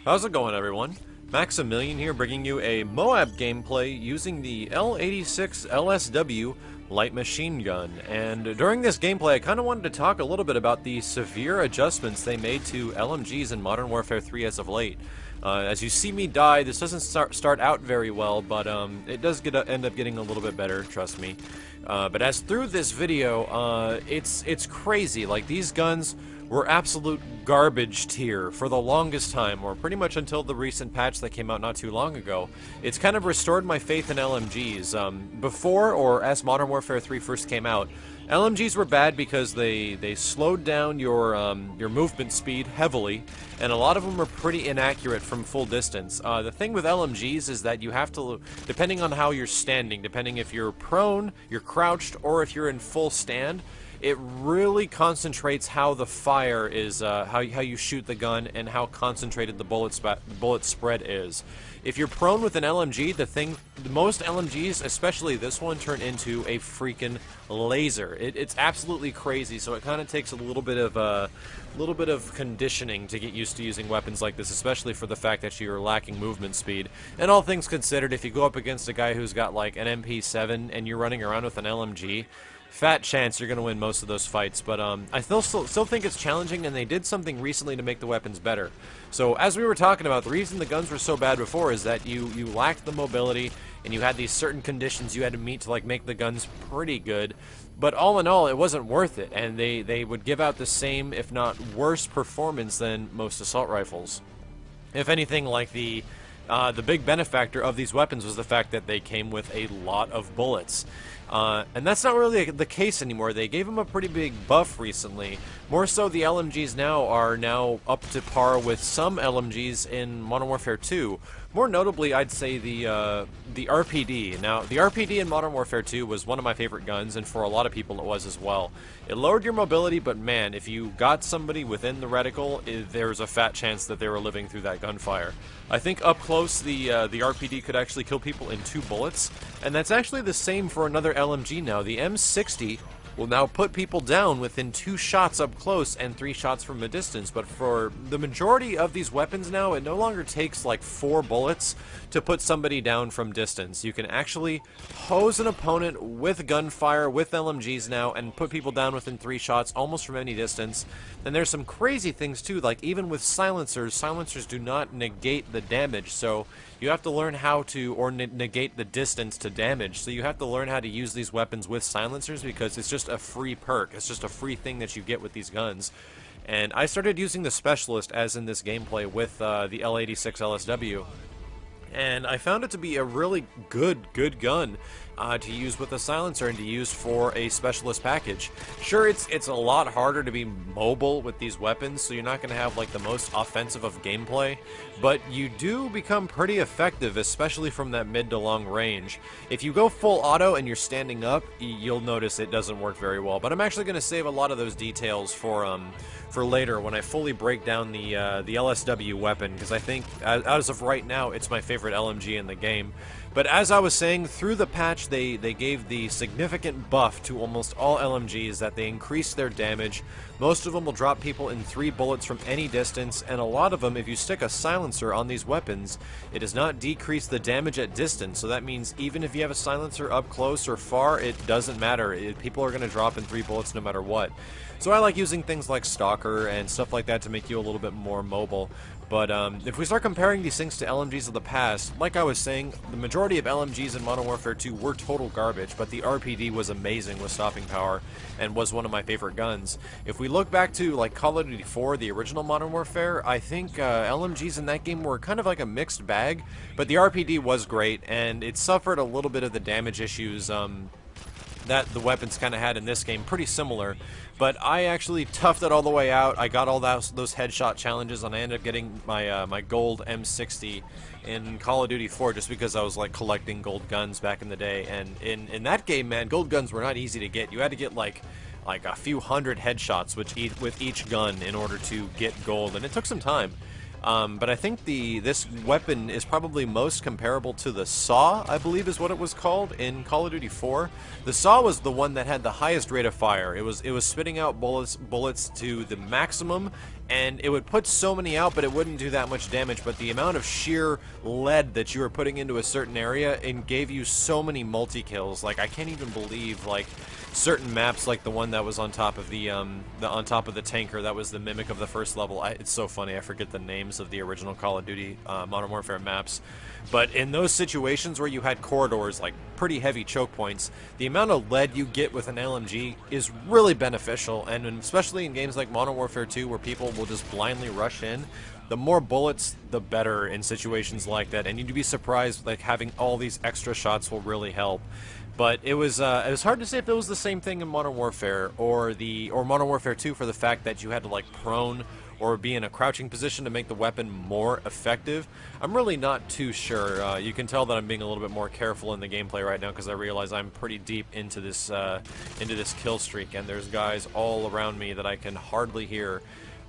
How's it going, everyone? Maximilian here, bringing you a Moab gameplay using the L86 LSW light machine gun. And during this gameplay, I kind of wanted to talk a little bit about the severe adjustments they made to LMGs in Modern Warfare 3 as of late. As you see me die, this doesn't start out very well, but it does end up getting a little bit better, trust me. But as through this video, it's crazy. Like, these guns were absolute garbage tier for the longest time, or pretty much until the recent patch that came out not too long ago. It's kind of restored my faith in LMGs. Before, or as Modern Warfare 3 first came out, LMGs were bad because they slowed down your movement speed heavily, and a lot of them are pretty inaccurate from full distance. The thing with LMGs is that you have to, depending on how you're standing, depending if you're prone, you're crouched, or if you're in full stand, it really concentrates how the fire is, how you shoot the gun, and how concentrated the bullet spread is. If you're prone with an LMG, most LMGs, especially this one, turn into a freaking laser. It's absolutely crazy. So it kind of takes a little bit of conditioning to get used to using weapons like this, especially for the fact that you're lacking movement speed. And all things considered, if you go up against a guy who's got like an MP7 and you're running around with an LMG, fat chance you're going to win most of those fights. But I still think it's challenging, and they did something recently to make the weapons better. So as we were talking about, the reason the guns were so bad before is that you lacked the mobility, and you had these certain conditions you had to meet to like make the guns pretty good. But all in all, it wasn't worth it, and they would give out the same, if not worse, performance than most assault rifles. If anything, like the big benefactor of these weapons was the fact that they came with a lot of bullets. And that's not really the case anymore. They gave them a pretty big buff recently. More so, the LMGs are now up to par with some LMGs in Modern Warfare 2. More notably, I'd say the RPD. Now, the RPD in Modern Warfare 2 was one of my favorite guns, and for a lot of people it was as well. It lowered your mobility, but man, if you got somebody within the reticle, there's a fat chance that they were living through that gunfire. I think up close, the RPD could actually kill people in 2 bullets, and that's actually the same for another LMG now. The M60 will now put people down within 2 shots up close and 3 shots from a distance. But for the majority of these weapons now, it no longer takes like 4 bullets to put somebody down from distance. You can actually hose an opponent with gunfire, with LMGs now, and put people down within 3 shots almost from any distance. And there's some crazy things too, like even with silencers do not negate the damage, so you have to learn how to, or negate the distance to damage, so you have to learn how to use these weapons with silencers, because it's just a free perk. It's just a free thing that you get with these guns. And I started using the Specialist, as in this gameplay, with the L86 LSW. And I found it to be a really good gun to use with a silencer and to use for a specialist package. Sure, it's a lot harder to be mobile with these weapons, so you're not going to have like the most offensive of gameplay, but you do become pretty effective, especially from that mid to long range. If you go full auto and you're standing up, you'll notice it doesn't work very well. But I'm actually going to save a lot of those details for later, when I fully break down the LSW weapon, because I think as of right now it's my favorite LMG in the game. But as I was saying, through the patch they gave the significant buff to almost all LMGs that they increased their damage. Most of them will drop people in 3 bullets from any distance, and a lot of them, if you stick a silencer on these weapons, it does not decrease the damage at distance. So that means even if you have a silencer up close or far, it doesn't matter. People are going to drop in 3 bullets no matter what. So I like using things like Stalker and stuff like that to make you a little bit more mobile. But if we start comparing these things to LMGs of the past, like I was saying, the majority of LMGs in Modern Warfare 2 were total garbage, but the RPD was amazing with stopping power and was one of my favorite guns. If we look back to like Call of Duty 4, the original Modern Warfare, I think LMGs in that game were kind of like a mixed bag, but the RPD was great, and it suffered a little bit of the damage issues that the weapons kind of had in this game, pretty similar. But I actually toughed it all the way out. I got all those headshot challenges, and I ended up getting my my gold M60 in Call of Duty 4 just because I was like collecting gold guns back in the day. And in that game, man, gold guns were not easy to get. You had to get like a few hundred headshots with each gun in order to get gold, and it took some time. But I think this weapon is probably most comparable to the SAW, I believe is what it was called in Call of Duty 4. The SAW was the one that had the highest rate of fire. It was spitting out bullets to the maximum and it would put so many out, but it wouldn't do that much damage. But the amount of sheer lead that you were putting into a certain area, it gave you so many multi-kills. Like, I can't even believe, like, certain maps, like the one that was on top of the on top of the tanker, that was the mimic of the first level. It's so funny, I forget the names of the original Call of Duty Modern Warfare maps. But in those situations where you had corridors, like pretty heavy choke points, the amount of lead you get with an LMG is really beneficial, and especially in games like Modern Warfare 2 where people will just blindly rush in, the more bullets, the better in situations like that, and you'd be surprised, like, having all these extra shots will really help. But it was hard to say if it was the same thing in Modern Warfare or Modern Warfare 2, for the fact that you had to, like, prone or be in a crouching position to make the weapon more effective. I'm really not too sure. You can tell that I'm being a little bit more careful in the gameplay right now because I realize I'm pretty deep into this kill streak, and there's guys all around me that I can hardly hear.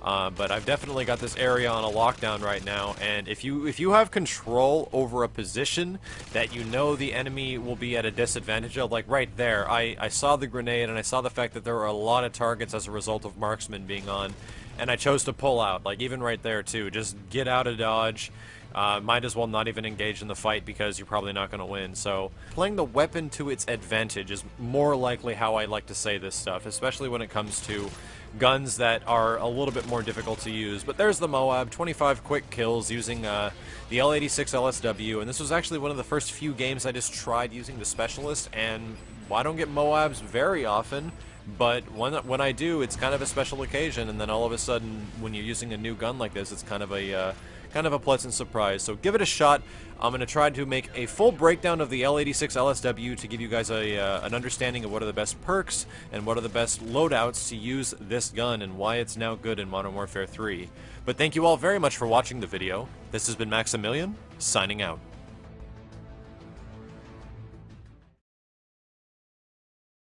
But I've definitely got this area on a lockdown right now, and if you have control over a position that you know the enemy will be at a disadvantage of, like right there, I saw the grenade and I saw the fact that there were a lot of targets as a result of marksman being on, and I chose to pull out, like even right there too, just get out of dodge. Might as well not even engage in the fight because you're probably not going to win. So playing the weapon to its advantage is more likely how I like to say this stuff, especially when it comes to guns that are a little bit more difficult to use. But there's the Moab, 25 quick kills using the L86 LSW, and this was actually one of the first few games I just tried using the Specialist, and I don't get Moabs very often, but when I do, it's kind of a special occasion, and then all of a sudden, when you're using a new gun like this, it's kind of a pleasant surprise. So give it a shot. I'm going to try to make a full breakdown of the L86 LSW to give you guys an understanding of what are the best perks and what are the best loadouts to use this gun and why it's now good in Modern Warfare 3. But thank you all very much for watching the video. This has been Maximilian, signing out.